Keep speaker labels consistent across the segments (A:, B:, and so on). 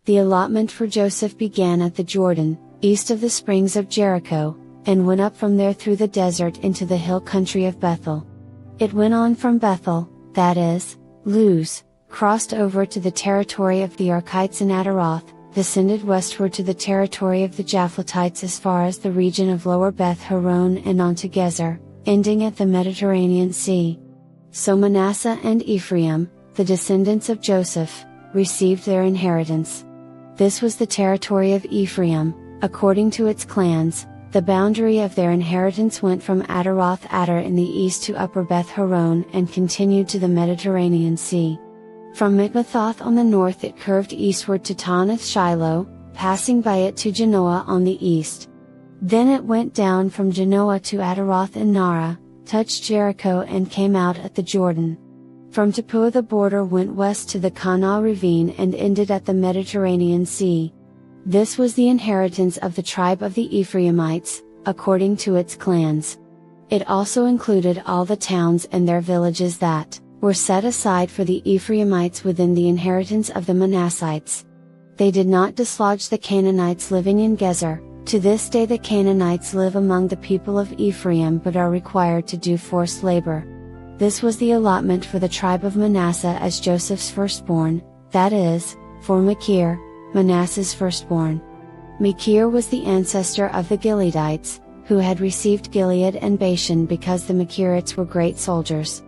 A: The allotment for Joseph began at the Jordan, east of the springs of Jericho, and went up from there through the desert into the hill country of Bethel. It went on from Bethel, that is, Luz, crossed over to the territory of the Archites in Ataroth, descended westward to the territory of the Japhletites as far as the region of Lower Beth Horon and on to Gezer, ending at the Mediterranean Sea. So Manasseh and Ephraim, the descendants of Joseph, received their inheritance. This was the territory of Ephraim, according to its clans. The boundary of their inheritance went from Ataroth Adar in the east to Upper Beth Horon and continued to the Mediterranean Sea. From Mikmethoth on the north it curved eastward to Taanath Shiloh, passing by it to Genoa on the east. Then it went down from Genoa to Ataroth and Nara, touched Jericho and came out at the Jordan. From Tappuah the border went west to the Kanah ravine and ended at the Mediterranean Sea. This was the inheritance of the tribe of the Ephraimites, according to its clans. It also included all the towns and their villages that were set aside for the Ephraimites within the inheritance of the Manassites. They did not dislodge the Canaanites living in Gezer. To this day the Canaanites live among the people of Ephraim but are required to do forced labor. This was the allotment for the tribe of Manasseh as Joseph's firstborn, that is, for Machir, Manasseh's firstborn. Machir was the ancestor of the Gileadites, who had received Gilead and Bashan because the Machirites were great soldiers.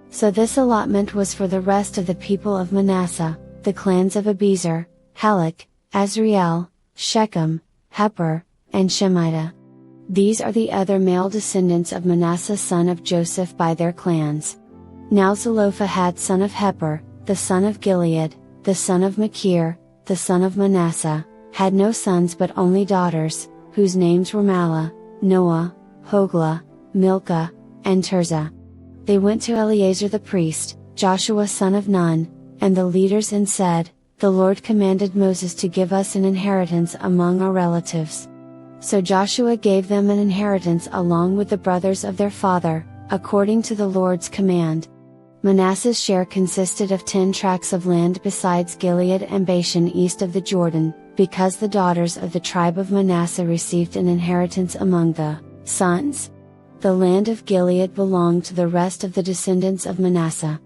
A: So this allotment was for the rest of the people of Manasseh, the clans of Abiezer, Halak, Azriel, Shechem, Heper, and Shemida. These are the other male descendants of Manasseh son of Joseph by their clans. Now Zelophehad son of Heper, the son of Gilead, the son of Machir, the son of Manasseh, had no sons but only daughters, whose names were Mahlah, Noah, Hoglah, Milcah, and Tirzah. They went to Eleazar the priest, Joshua son of Nun, and the leaders and said, "The Lord commanded Moses to give us an inheritance among our relatives." So Joshua gave them an inheritance along with the brothers of their father, according to the Lord's command. Manasseh's share consisted of 10 tracts of land besides Gilead and Bashan east of the Jordan, because the daughters of the tribe of Manasseh received an inheritance among the sons. The land of Gilead belonged to the rest of the descendants of Manasseh.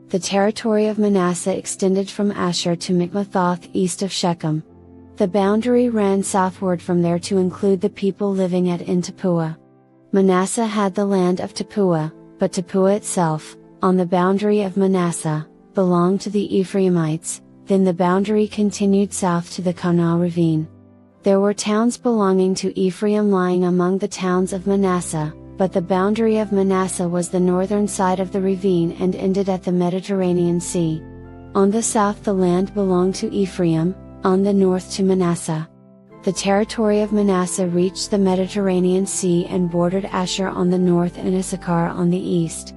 A: The territory of Manasseh extended from Asher to Mikmethoth east of Shechem. The boundary ran southward from there to include the people living at En Tappuah. Manasseh had the land of Tappuah, but Tappuah itself, on the boundary of Manasseh, belonged to the Ephraimites. Then the boundary continued south to the Kanah ravine. There were towns belonging to Ephraim lying among the towns of Manasseh, but the boundary of Manasseh was the northern side of the ravine and ended at the Mediterranean Sea. On the south the land belonged to Ephraim, on the north to Manasseh. The territory of Manasseh reached the Mediterranean Sea and bordered Asher on the north and Issachar on the east.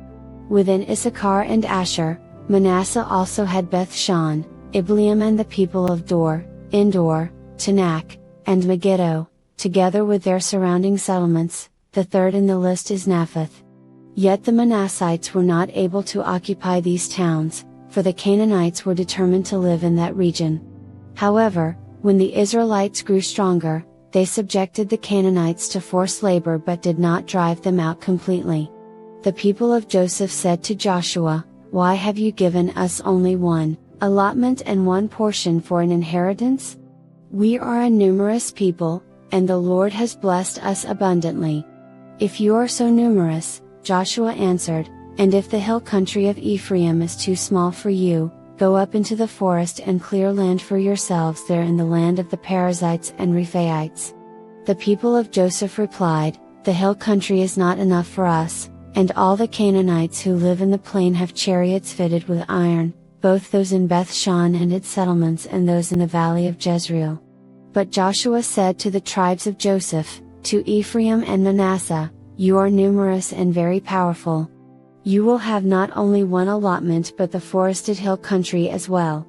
A: Within Issachar and Asher, Manasseh also had Beth-shan, Ibleam and the people of Dor, Endor, Tanakh, and Megiddo, together with their surrounding settlements. The third in the list is Naphath. Yet the Manassites were not able to occupy these towns, for the Canaanites were determined to live in that region. However, when the Israelites grew stronger, they subjected the Canaanites to forced labor but did not drive them out completely. The people of Joseph said to Joshua, "Why have you given us only one allotment and one portion for an inheritance? We are a numerous people, and the Lord has blessed us abundantly." "If you are so numerous," Joshua answered, "and if the hill country of Ephraim is too small for you, go up into the forest and clear land for yourselves there in the land of the Perizzites and Rephaites." The people of Joseph replied, "The hill country is not enough for us, and all the Canaanites who live in the plain have chariots fitted with iron, both those in Beth-shan and its settlements and those in the valley of Jezreel." But Joshua said to the tribes of Joseph, to Ephraim and Manasseh, "You are numerous and very powerful. You will have not only one allotment but the forested hill country as well.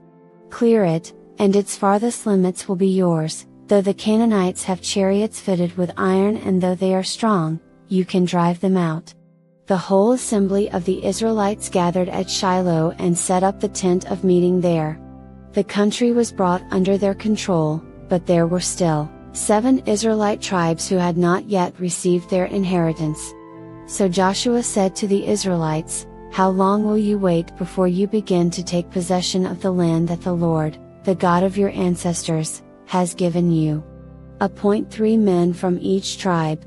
A: Clear it, and its farthest limits will be yours. Though the Canaanites have chariots fitted with iron and though they are strong, you can drive them out." The whole assembly of the Israelites gathered at Shiloh and set up the tent of meeting there. The country was brought under their control, but there were still 7 Israelite tribes who had not yet received their inheritance. So Joshua said to the Israelites, "How long will you wait before you begin to take possession of the land that the Lord, the God of your ancestors, has given you? Appoint 3 men from each tribe.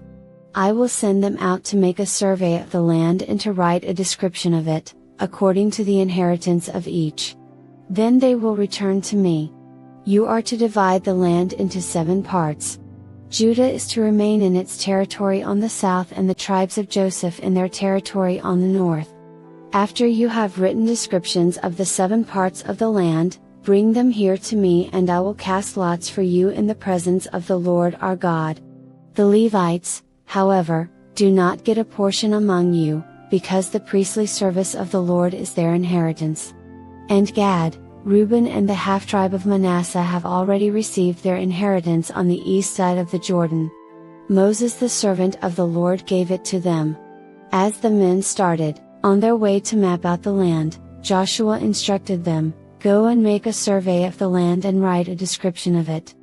A: I will send them out to make a survey of the land and to write a description of it, according to the inheritance of each. Then they will return to me. You are to divide the land into 7 parts. Judah is to remain in its territory on the south and the tribes of Joseph in their territory on the north. After you have written descriptions of the 7 parts of the land, bring them here to me and I will cast lots for you in the presence of the Lord our God. The Levites, however, do not get a portion among you, because the priestly service of the Lord is their inheritance. And Gad, Reuben and the half-tribe of Manasseh have already received their inheritance on the east side of the Jordan. Moses the servant of the Lord gave it to them." As the men started, on their way to map out the land, Joshua instructed them, "Go and make a survey of the land and write a description of it.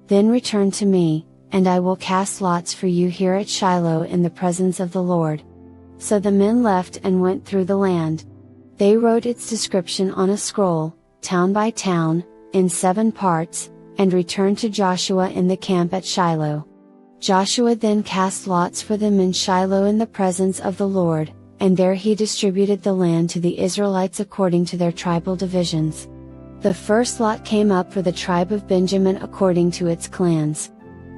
A: Then return to me, and I will cast lots for you here at Shiloh in the presence of the Lord." So the men left and went through the land. They wrote its description on a scroll, town by town, in 7 parts, and returned to Joshua in the camp at Shiloh. Joshua then cast lots for them in Shiloh in the presence of the Lord, and there he distributed the land to the Israelites according to their tribal divisions. The first lot came up for the tribe of Benjamin according to its clans.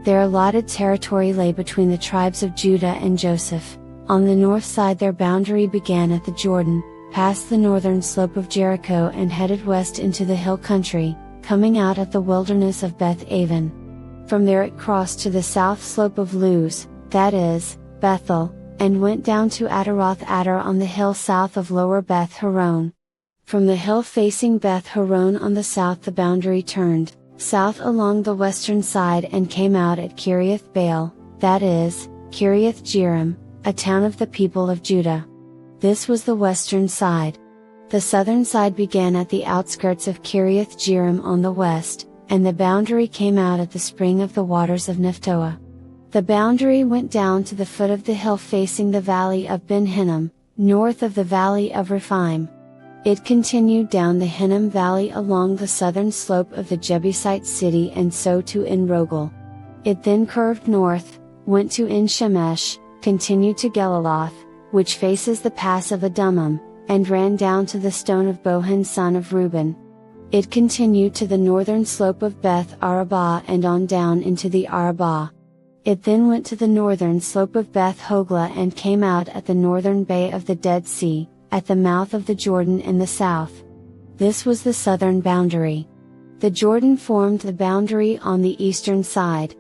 A: Their allotted territory lay between the tribes of Judah and Joseph. On the north side their boundary began at the Jordan, passed the northern slope of Jericho and headed west into the hill country, coming out at the wilderness of Beth Aven. From there it crossed to the south slope of Luz, that is, Bethel, and went down to Ataroth Adar on the hill south of Lower Beth Horon. From the hill facing Beth Horon on the south the boundary turned south along the western side and came out at Kiriath Baal, that is, Kiriath Jearim, a town of the people of Judah. This was the western side. The southern side began at the outskirts of Kiriath Jearim on the west, and the boundary came out at the spring of the waters of Nephtoah. The boundary went down to the foot of the hill facing the valley of Ben Hinnom, north of the valley of Rephaim. It continued down the Hinnom Valley along the southern slope of the Jebusite city and so to En Rogel. It then curved north, went to En Shemesh, continued to Geliloth, which faces the pass of Adummim, and ran down to the stone of Bohan son of Reuben. It continued to the northern slope of Beth Arabah and on down into the Arabah. It then went to the northern slope of Beth Hoglah and came out at the northern bay of the Dead Sea, at the mouth of the Jordan in the south. This was the southern boundary. The Jordan formed the boundary on the eastern side.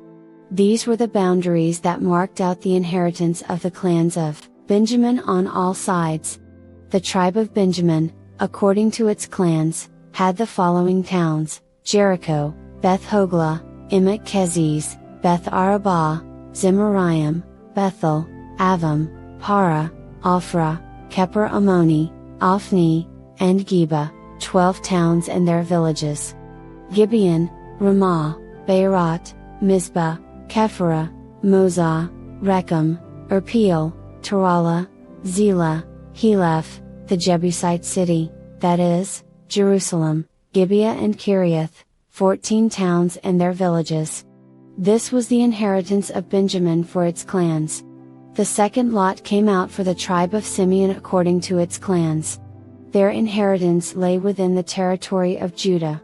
A: These were the boundaries that marked out the inheritance of the clans of Benjamin on all sides. The tribe of Benjamin, according to its clans, had the following towns: Jericho, Beth Hoglah, Emek Keziz, Beth Arabah, Zemaraim, Bethel, Avim, Para, Ophrah, Keper Ammoni, Ophni, and Geba, 12 towns and their villages. Gibeon, Ramah, Beerot, Mizpah, Kephirah, Mozah, Rechem, Irpeel, Tarala, Zelah, Heleph, the Jebusite city, that is, Jerusalem, Gibeah and Kiriath, 14 towns and their villages. This was the inheritance of Benjamin for its clans. The second lot came out for the tribe of Simeon according to its clans. Their inheritance lay within the territory of Judah.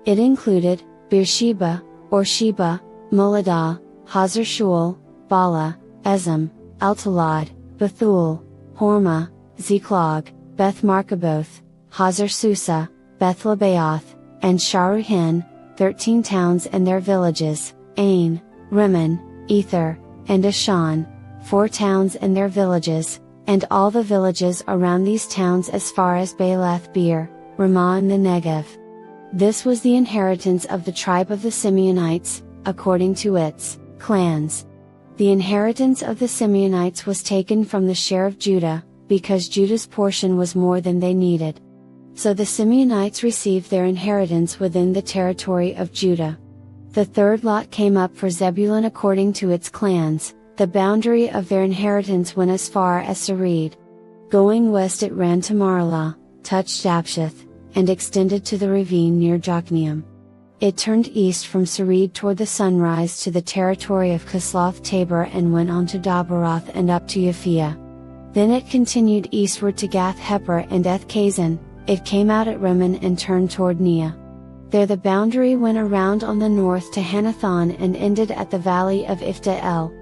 A: It included Beersheba, or Sheba, Moladah, Hazar Shual, Bala, Ezem, Eltolad, Bethul, Hormah, Ziklag, Beth Markaboth, Hazar Susa, Beth Lebaoth, and Sharuhin, 13 towns and their villages, Ain, Rimmon, Ether, and Ashan, 4 towns and their villages, and all the villages around these towns as far as Baalath Beer, Ramah in the Negev. This was the inheritance of the tribe of the Simeonites, according to its clans. The inheritance of the Simeonites was taken from the share of Judah, because Judah's portion was more than they needed. So the Simeonites received their inheritance within the territory of Judah. The third lot came up for Zebulun according to its clans. The boundary of their inheritance went as far as Sarid. Going west it ran to Marlah, touched Apsheth, and extended to the ravine near Jokneam. It turned east from Sarid toward the sunrise to the territory of Kisloth Tabor and went on to Dabaroth and up to Yaphia. Then it continued eastward to Gath Hepher and Eth Kazan. It came out at Rimmon and turned toward Neah. There the boundary went around on the north to Hanathon and ended at the valley of Ifta-El.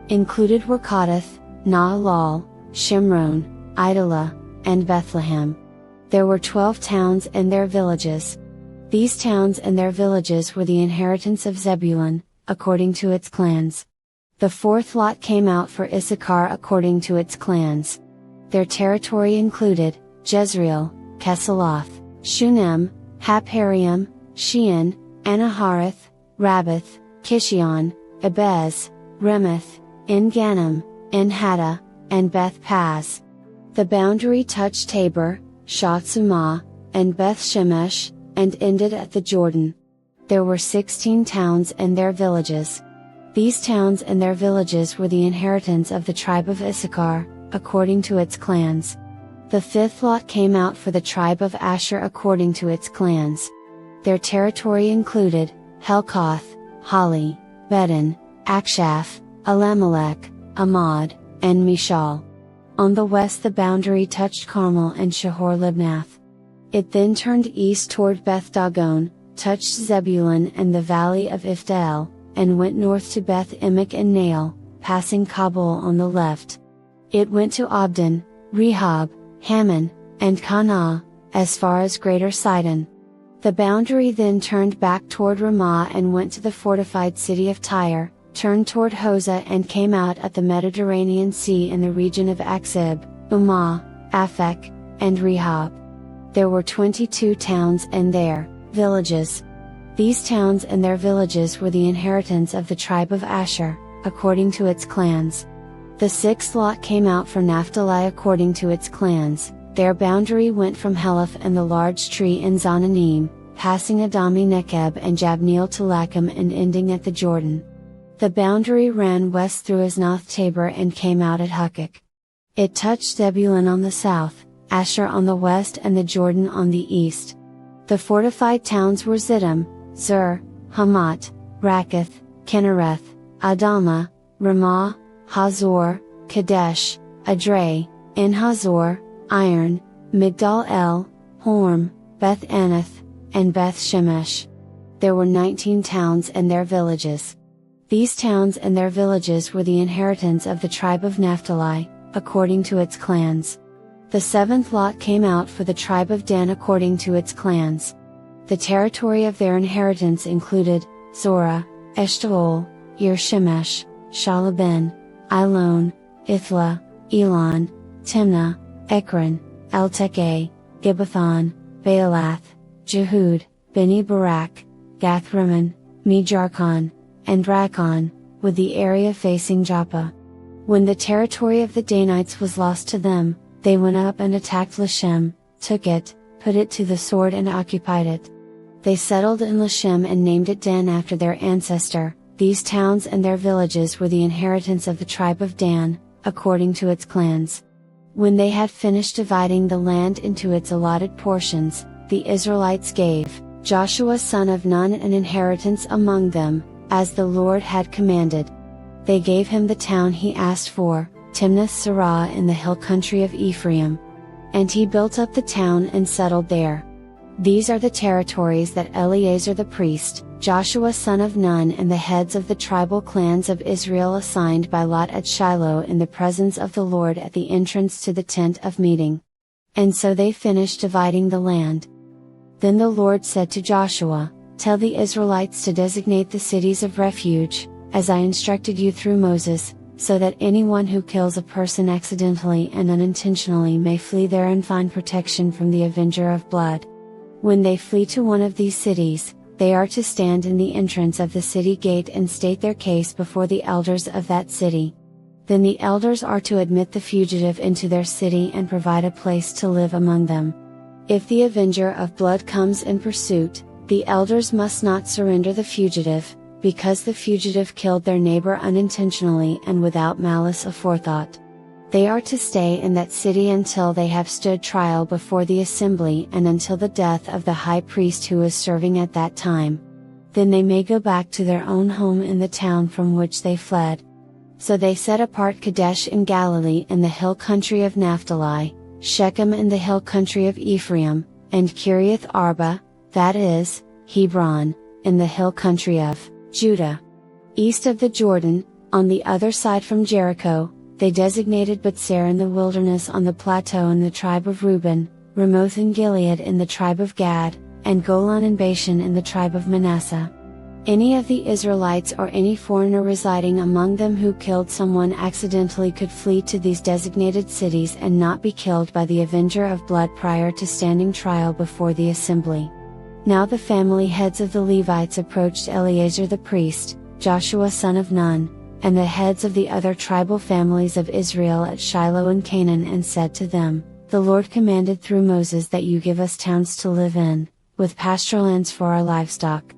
A: Included were Kadath, Naalal, Shimron, Idalah, and Bethlehem. There were 12 towns and their villages. These towns and their villages were the inheritance of Zebulun, according to its clans. The fourth lot came out for Issachar according to its clans. Their territory included Jezreel, Kesaloth, Shunem, Hapharaim, Shean, Anaharath, Rabbath, Kishion, Abez, Remoth, En-Ganim, En-Hattah, and Beth-Paz. The boundary touched Tabor, Shatzumah, and Beth-Shemesh, and ended at the Jordan. There were 16 towns and their villages. These towns and their villages were the inheritance of the tribe of Issachar, according to its clans. The fifth lot came out for the tribe of Asher according to its clans. Their territory included Helkoth, Hali, Beden, Akshaph, Elimelech, Amad, and Mishal. On the west the boundary touched Carmel and Shahor-Libnath. It then turned east toward Beth-Dagon, touched Zebulun and the valley of Ifta-El, and went north to Beth-Emek and Nael, passing Kabul on the left. It went to Abdon, Rehob, Hammon, and Kanah, as far as Greater Sidon. The boundary then turned back toward Ramah and went to the fortified city of Tyre, turned toward Hosah and came out at the Mediterranean Sea in the region of Akzib, Umah, Aphek, and Rehob. There were 22 towns and their villages. These towns and their villages were the inheritance of the tribe of Asher, according to its clans. The sixth lot came out for Naphtali according to its clans. Their boundary went from Heleph and the large tree in Zananim, passing Adami Nekeb and Jabneel to Lachim and ending at the Jordan. The boundary ran west through Asnoth Tabor and came out at Hukkok. It touched Zebulun on the south, Asher on the west and the Jordan on the east. The fortified towns were Ziddim, Zur, Hamat, Rakkath, Kinnereth, Adamah, Ramah, Hazor, Kadesh, Adrei, En-Hazor, Iron, Migdal-El, Horm, Beth-Anath, and Beth-Shemesh. There were 19 towns and their villages. These towns and their villages were the inheritance of the tribe of Naphtali, according to its clans. The seventh lot came out for the tribe of Dan according to its clans. The territory of their inheritance included Zorah, Eshtaol, Ir-Shemesh, Shalabin, Ilon, Ithla, Elon, Timnah, Ekron, Eltekeh, Gibbethon, Baalath, Jehud, Beni Barak, Gath-Rimmon, Mejarkon, and Rakkon, with the area facing Joppa. When the territory of the Danites was lost to them, they went up and attacked Lashem, took it, put it to the sword and occupied it. They settled in Lashem and named it Dan after their ancestor. These towns and their villages were the inheritance of the tribe of Dan, according to its clans. When they had finished dividing the land into its allotted portions, the Israelites gave Joshua son of Nun an inheritance among them, as the Lord had commanded. They gave him the town he asked for, Timnath-Serah in the hill country of Ephraim. And he built up the town and settled there. These are the territories that Eleazar the priest, Joshua son of Nun and the heads of the tribal clans of Israel assigned by lot at Shiloh in the presence of the Lord at the entrance to the tent of meeting. And so they finished dividing the land. Then the Lord said to Joshua, "Tell the Israelites to designate the cities of refuge, as I instructed you through Moses, so that anyone who kills a person accidentally and unintentionally may flee there and find protection from the avenger of blood. When they flee to one of these cities, they are to stand in the entrance of the city gate and state their case before the elders of that city. Then the elders are to admit the fugitive into their city and provide a place to live among them. If the avenger of blood comes in pursuit, the elders must not surrender the fugitive, because the fugitive killed their neighbor unintentionally and without malice aforethought. They are to stay in that city until they have stood trial before the assembly and until the death of the high priest who is serving at that time. Then they may go back to their own home in the town from which they fled. So they set apart Kadesh in Galilee in the hill country of Naphtali, Shechem in the hill country of Ephraim, and Kiriath Arba, that is, Hebron, in the hill country of Judah. East of the Jordan, on the other side from Jericho, they designated Bethser in the wilderness on the plateau in the tribe of Reuben, Ramoth in Gilead in the tribe of Gad, and Golan and Bashan in the tribe of Manasseh. Any of the Israelites or any foreigner residing among them who killed someone accidentally could flee to these designated cities and not be killed by the avenger of blood prior to standing trial before the assembly. Now the family heads of the Levites approached Eleazar the priest, Joshua son of Nun, and the heads of the other tribal families of Israel at Shiloh in Canaan and said to them, "The Lord commanded through Moses that you give us towns to live in, with pasture lands for our livestock."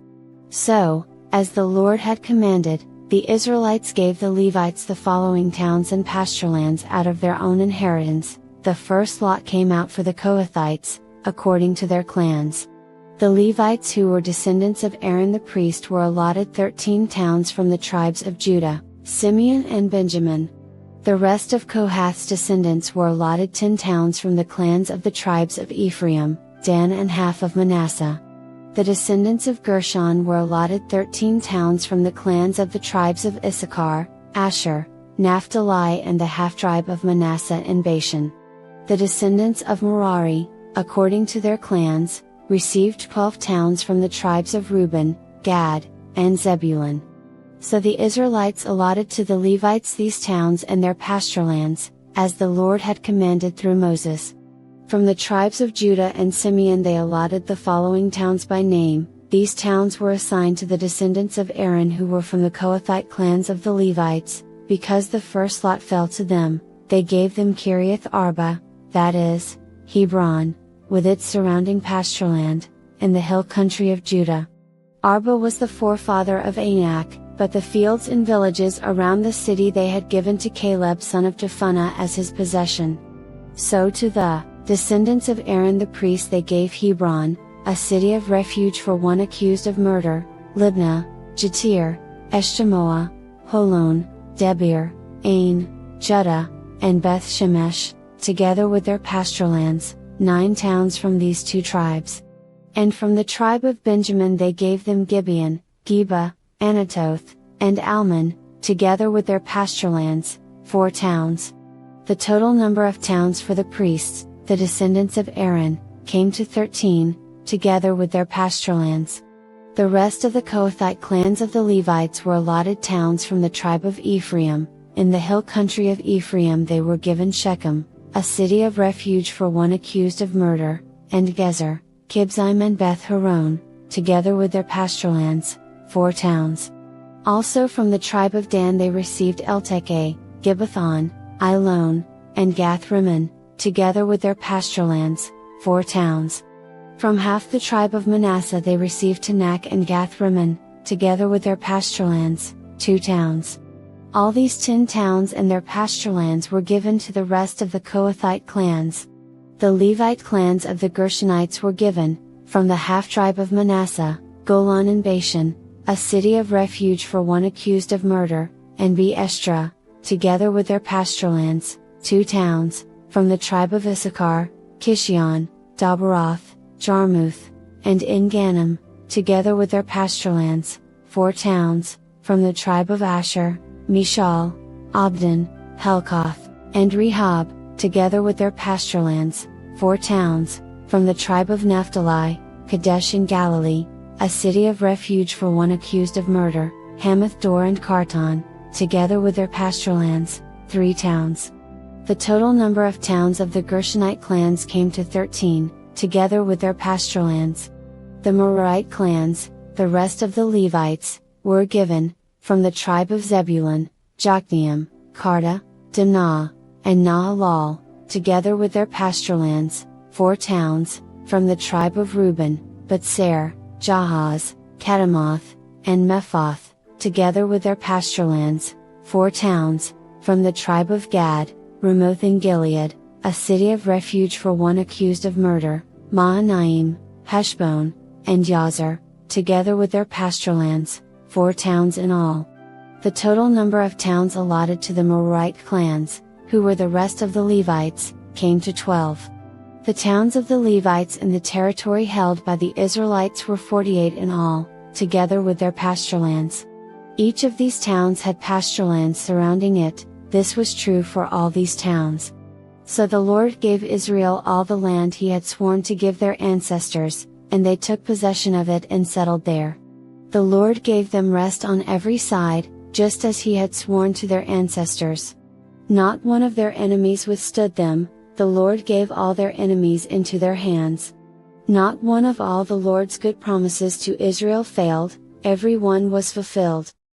A: So, as the Lord had commanded, the Israelites gave the Levites the following towns and pasture lands out of their own inheritance. The first lot came out for the Kohathites, according to their clans. The Levites who were descendants of Aaron the priest were allotted 13 towns from the tribes of Judah, Simeon and Benjamin. The rest of Kohath's descendants were allotted 10 towns from the clans of the tribes of Ephraim, Dan and half of Manasseh. The descendants of Gershon were allotted 13 towns from the clans of the tribes of Issachar, Asher, Naphtali and the half-tribe of Manasseh in Bashan. The descendants of Merari, according to their clans, received 12 towns from the tribes of Reuben, Gad, and Zebulun. So the Israelites allotted to the Levites these towns and their pasture lands, as the Lord had commanded through Moses. From the tribes of Judah and Simeon they allotted the following towns by name. These towns were assigned to the descendants of Aaron who were from the Kohathite clans of the Levites, because the first lot fell to them. They gave them Kiriath Arba, that is, Hebron, with its surrounding pasture land, in the hill country of Judah. Arba was the forefather of Anak, but the fields and villages around the city they had given to Caleb son of Jephunneh as his possession. So to the descendants of Aaron the priest they gave Hebron, a city of refuge for one accused of murder, Libnah, Jatir, Eshtemoa, Holon, Debir, Ain, Judah, and Beth Shemesh, together with their pasture lands, 9 towns from these 2 tribes. And from the tribe of Benjamin they gave them Gibeon, Geba, Anatoth, and Almon, together with their pasture lands, 4 towns. The total number of towns for the priests, the descendants of Aaron, came to 13, together with their pasture lands. The rest of the Kohathite clans of the Levites were allotted towns from the tribe of Ephraim. In the hill country of Ephraim they were given Shechem, a city of refuge for one accused of murder, and Gezer, Kibzaim and Beth Horon, together with their pasture lands, 4 towns. Also from the tribe of Dan they received Eltekeh, Gibbethon, Ailon, and Gath Rimmon, together with their pasture lands, 4 towns. From half the tribe of Manasseh they received Tanakh and Gath Rimmon, together with their pasture lands, 2 towns. All these 10 towns and their pasture lands were given to the rest of the Kohathite clans. The Levite clans of the Gershonites were given, from the half-tribe of Manasseh, Golan and Bashan, a city of refuge for one accused of murder, and Beestra, together with their pasture lands, 2 towns. From the tribe of Issachar, Kishion, Dabaroth, Jarmuth, and En-Gannim, together with their pasture lands, 4 towns. From the tribe of Asher, Mishal, Abdon, Helkath, and Rehob, together with their pasture lands, 4 towns. From the tribe of Naphtali, Kadesh in Galilee, a city of refuge for one accused of murder, Hamath Dor and Kartan, together with their pasture lands, 3 towns. The total number of towns of the Gershonite clans came to 13, together with their pasture lands. The Merarite clans, the rest of the Levites, were given, from the tribe of Zebulun, Jokneam, Karta, Dimnah, and Nahalal, together with their pasture lands, 4 towns. from the tribe of Reuben, Betser, Jahaz, Kedemoth, and Mephath, together with their pasture lands, 4 towns, from the tribe of Gad, Ramoth in Gilead, a city of refuge for one accused of murder, Mahanaim, Heshbon, and Yazer, together with their pasture lands, 4 towns in all. The total number of towns allotted to the Merarite clans, who were the rest of the Levites, came to 12. The towns of the Levites in the territory held by the Israelites were 48 in all, together with their pasture lands. Each of these towns had pasture lands surrounding it. This was true for all these towns. So the Lord gave Israel all the land he had sworn to give their ancestors, and they took possession of it and settled there. The Lord gave them rest on every side, just as he had sworn to their ancestors. Not one of their enemies withstood them. The Lord gave all their enemies into their hands. Not one of all the Lord's good promises to Israel failed, every one was fulfilled.